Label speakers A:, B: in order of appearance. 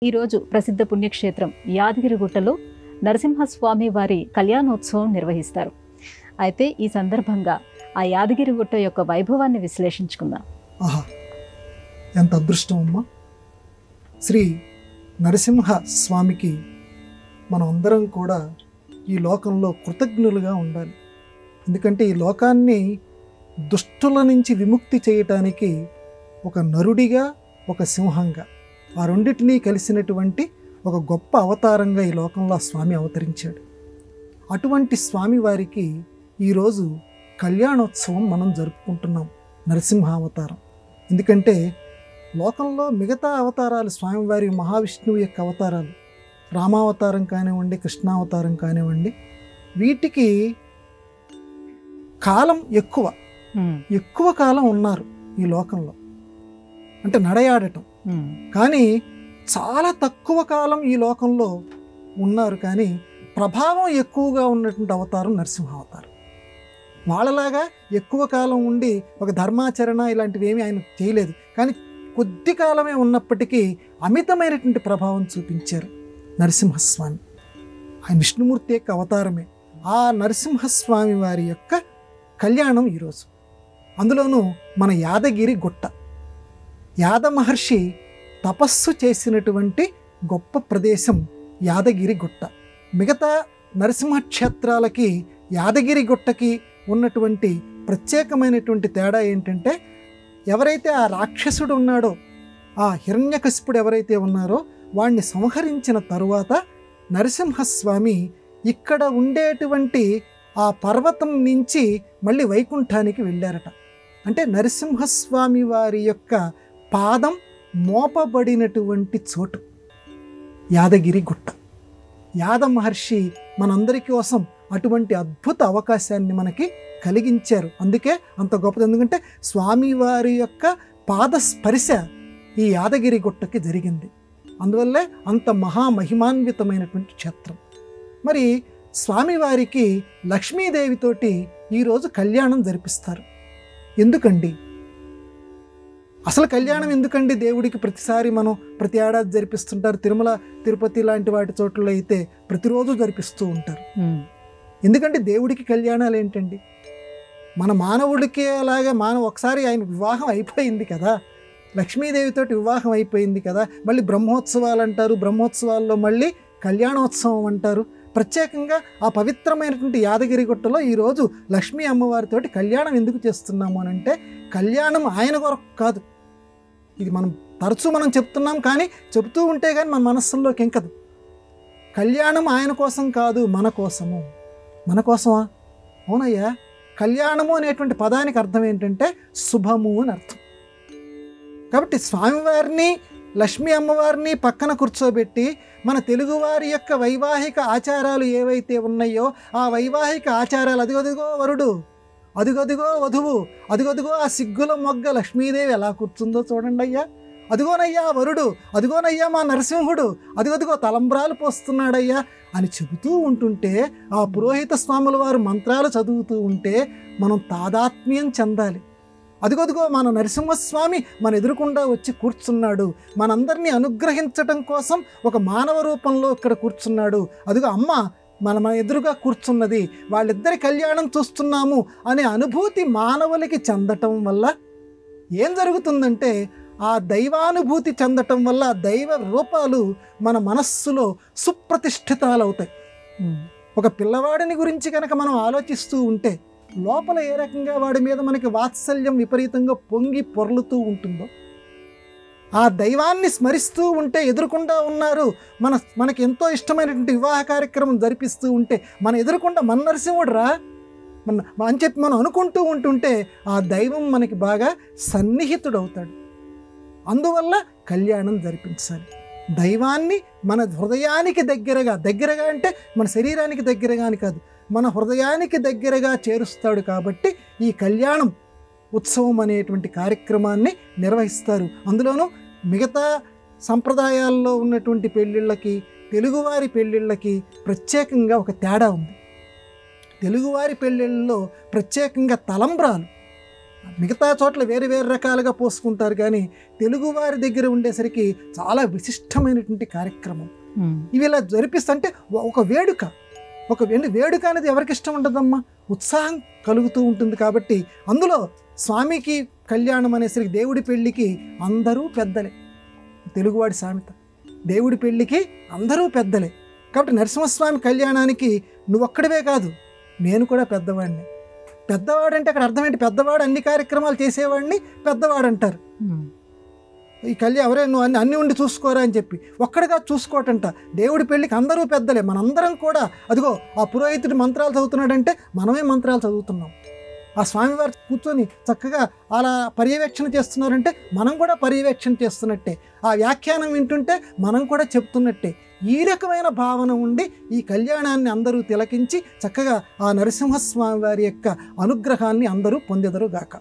A: ఈరోజు ప్రసిద్ధ పుణ్యక్షేత్రం యాదగిరిగుట్టలో నరసింహస్వామి వారి కళ్యాణోత్సవం నిర్వహిస్తారు. అయితే ఈ సందర్భంగా ఆ యాదగిరిగుట్ట యొక్క వైభవాన్ని విశ్లేషించుకుందాం.
B: ఆహా, ఎంత అదృష్టం అమ్మా! శ్రీ నరసింహ స్వామికి మనం అందరం కూడా ఈ లోకంలో కృతజ్ఞులుగా ఉండాలి. ఎందుకంటే ఈ లోకాన్ని దుష్టుల నుంచి విముక్తి చేయటానికి ఒక నరుడిగా, ఒక సింహంగా, ఆ రెండింటినీ కలిసినటువంటి ఒక గొప్ప అవతారంగా ఈ లోకంలో స్వామి అవతరించాడు. అటువంటి స్వామి వారికి ఈరోజు కళ్యాణోత్సవం మనం జరుపుకుంటున్నాం, నరసింహ అవతారం. ఎందుకంటే లోకంలో మిగతా అవతారాలు, స్వామివారి మహావిష్ణువు యొక్క అవతారాలు, రామావతారం కానివ్వండి, కృష్ణావతారం కానివ్వండి, వీటికి కాలం ఎక్కువ కాలం ఉన్నారు ఈ లోకంలో, అంటే నడయాడటం. కానీ చాలా తక్కువ కాలం ఈ లోకంలో ఉన్నారు, కానీ ప్రభావం ఎక్కువగా ఉన్నటువంటి అవతారం నరసింహ అవతారం. వాళ్ళలాగా ఎక్కువ కాలం ఉండి ఒక ధర్మాచరణ ఇలాంటివి ఏమీ ఆయన చేయలేదు, కానీ కొద్ది కాలమే ఉన్నప్పటికీ అమితమైనటువంటి ప్రభావం చూపించారు నరసింహస్వామి. ఆయన విష్ణుమూర్తి యొక్క అవతారమే. ఆ నరసింహస్వామి వారి యొక్క కళ్యాణం ఈరోజు. అందులోనూ మన యాదగిరి గుట్ట, యాద మహర్షి తపస్సు చేసినటువంటి గొప్ప ప్రదేశం యాదగిరి గుట్ట. మిగతా నరసింహ క్షేత్రాలకి యాదగిరి గుట్టకి ఉన్నటువంటి ప్రత్యేకమైనటువంటి తేడా ఏంటంటే, ఎవరైతే ఆ రాక్షసుడు ఉన్నాడో, ఆ హిరణ్యకశిపుడు ఎవరైతే ఉన్నారో వాణ్ణి సంహరించిన తరువాత నరసింహస్వామి ఇక్కడ ఉండేటువంటి ఆ పర్వతం నుంచి మళ్ళీ వైకుంఠానికి వెళ్ళారట. అంటే నరసింహస్వామి వారి యొక్క పాదం మోపబడినటువంటి చోటు యాదగిరి గుట్ట. యాద మహర్షి మనందరి కోసం అటువంటి అద్భుత అవకాశాన్ని మనకి కలిగించారు. అందుకే అంత గొప్పది. ఎందుకంటే స్వామివారి యొక్క పాదస్పర్శ ఈ యాదగిరి గుట్టకి జరిగింది. అందువల్లే అంత మహామహిమాన్వితమైనటువంటి క్షేత్రం. మరి స్వామివారికి లక్ష్మీదేవితోటి ఈరోజు కళ్యాణం జరిపిస్తారు. ఎందుకండి అసలు కళ్యాణం ఎందుకండి? దేవుడికి ప్రతిసారి మనం ప్రతి ఏడాది జరిపిస్తుంటారు. తిరుమల, తిరుపతి లాంటి వాటి చోట్ల అయితే ప్రతిరోజు జరిపిస్తూ ఉంటారు. ఎందుకంటే దేవుడికి కళ్యాణాలు ఏంటండి? మన మానవుడికి అలాగే ఒకసారి ఆయన వివాహం అయిపోయింది కదా, లక్ష్మీదేవితోటి వివాహం అయిపోయింది కదా, మళ్ళీ బ్రహ్మోత్సవాలు అంటారు, బ్రహ్మోత్సవాల్లో మళ్ళీ కళ్యాణోత్సవం అంటారు. ప్రత్యేకంగా ఆ పవిత్రమైనటువంటి యాదగిరి గుట్టలో ఈరోజు లక్ష్మీ అమ్మవారితోటి కళ్యాణం ఎందుకు చేస్తున్నాము అని అంటే, కళ్యాణం ఆయన కొరకు కాదు. ఇది మనం తరచూ చెప్తున్నాం, కానీ చెబుతూ ఉంటే కానీ మన మనస్సుల్లోకి ఎంకదు. కళ్యాణం ఆయన కోసం కాదు, మన కోసము. మన కోసమా? అవునయ్యా. కళ్యాణము అనేటువంటి పదానికి అర్థం ఏంటంటే శుభము అని అర్థం. కాబట్టి స్వామివారిని, లక్ష్మీ అమ్మవారిని పక్కన కూర్చోబెట్టి మన తెలుగువారి యొక్క వైవాహిక ఆచారాలు ఏవైతే ఉన్నాయో ఆ వైవాహిక ఆచారాలు, అదిగదిగో వరుడు, అదిగదిగో వధువు, అదిగదిగో ఆ సిగ్గుల మొగ్గ లక్ష్మీదేవి ఎలా కూర్చుందో చూడండి అయ్యా, అదిగోనయ్యా వరుడు, అదిగోనయ్యా మా నరసింహుడు, అదిగదిగో తలంబ్రాలు పోస్తున్నాడయ్యా అని చెబుతూ ఉంటుంటే, ఆ పురోహిత స్వాముల వారు మంత్రాలు చదువుతూ ఉంటే మనం తాదాత్మ్యం చెందాలి. అదిగదిగో మన నరసింహస్వామి మన ఎదురుకుండా వచ్చి కూర్చున్నాడు, మనందరినీ అనుగ్రహించటం కోసం ఒక మానవ రూపంలో ఇక్కడ కూర్చున్నాడు, అదిగో అమ్మ మన ఎదురుగా కూర్చున్నది, వాళ్ళిద్దరి కళ్యాణం చూస్తున్నాము అనే అనుభూతి మానవులకి చెందటం వల్ల ఏం జరుగుతుందంటే, ఆ దైవానుభూతి చెందటం వల్ల దైవ రూపాలు మన మనస్సులో సుప్రతిష్ఠితాలవుతాయి. ఒక పిల్లవాడిని గురించి కనుక మనం ఆలోచిస్తూ ఉంటే లోపల ఏ రకంగా వాడి మీద మనకి వాత్సల్యం విపరీతంగా పొంగి పొర్లుతూ ఉంటుందో, ఆ దైవాన్ని స్మరిస్తూ ఉంటే ఎదురుకుండా ఉన్నారు, మనకి ఎంతో ఇష్టమైనటువంటి వివాహ కార్యక్రమం జరిపిస్తూ ఉంటే మన ఎదురుకుండా మన నరసింహుడు రా అని చెప్పి మనం అనుకుంటూ ఉంటుంటే ఆ దైవం మనకి బాగా సన్నిహితుడవుతాడు. అందువల్ల కళ్యాణం జరిపించాలి. దైవాన్ని మన హృదయానికి దగ్గరగా అంటే మన శరీరానికి దగ్గరగా అని కాదు, మన హృదయానికి దగ్గరగా చేరుస్తాడు. కాబట్టి ఈ కళ్యాణం ఉత్సవం అనేటువంటి కార్యక్రమాన్ని నిర్వహిస్తారు. అందులోనూ మిగతా సంప్రదాయాల్లో ఉన్నటువంటి పెళ్ళిళ్ళకి, తెలుగువారి పెళ్ళిళ్ళకి ప్రత్యేకంగా ఒక తేడా ఉంది. తెలుగువారి పెళ్ళిళ్ళలో ప్రత్యేకంగా తలంబ్రాలు మిగతా చోట్ల వేరు వేరు రకాలుగా పోసుకుంటారు, కానీ తెలుగువారి దగ్గర ఉండేసరికి చాలా విశిష్టమైనటువంటి కార్యక్రమం. ఇవి ఇలా జరిపిస్తుంటే ఒక వేడుక, వేడుక అనేది ఎవరికి ఇష్టం ఉండదమ్మా, ఉత్సాహం కలుగుతూ ఉంటుంది. కాబట్టి అందులో స్వామికి కళ్యాణం అనేసరికి దేవుడి పెళ్ళికి అందరూ పెద్దలే, తెలుగువాడి సామెత, దేవుడి పెళ్ళికి అందరూ పెద్దలే. కాబట్టి నరసింహస్వామి కళ్యాణానికి నువ్వొక్కడివే కాదు, నేను కూడా పెద్దవాడిని. పెద్దవాడంటే అక్కడ అర్థమేంటి, పెద్దవాడు అన్ని కార్యక్రమాలు చేసేవాడిని పెద్దవాడు అంటారు. ఈ ఎవరే నువ్వు అన్ని ఉండి చూసుకోరా అని చెప్పి ఒక్కడిగా చూసుకోవటంట. దేవుడి పెళ్ళికి అందరూ పెద్దలే, మనందరం కూడా. అదిగో ఆ పురోహితుడి మంత్రాలు చదువుతున్నాడంటే మనమే మంత్రాలు చదువుతున్నాం. ఆ స్వామివారు కూర్చొని చక్కగా అలా పర్యవేక్షణ చేస్తున్నారంటే మనం కూడా పర్యవేక్షణ చేస్తున్నట్టే. ఆ వ్యాఖ్యానం వింటుంటే మనం కూడా చెప్తున్నట్టే. ఈ రకమైన భావన ఉండి ఈ కళ్యాణాన్ని అందరూ తిలకించి చక్కగా ఆ నరసింహస్వామి వారి యొక్క అనుగ్రహాన్ని అందరూ పొందెదరుగాక.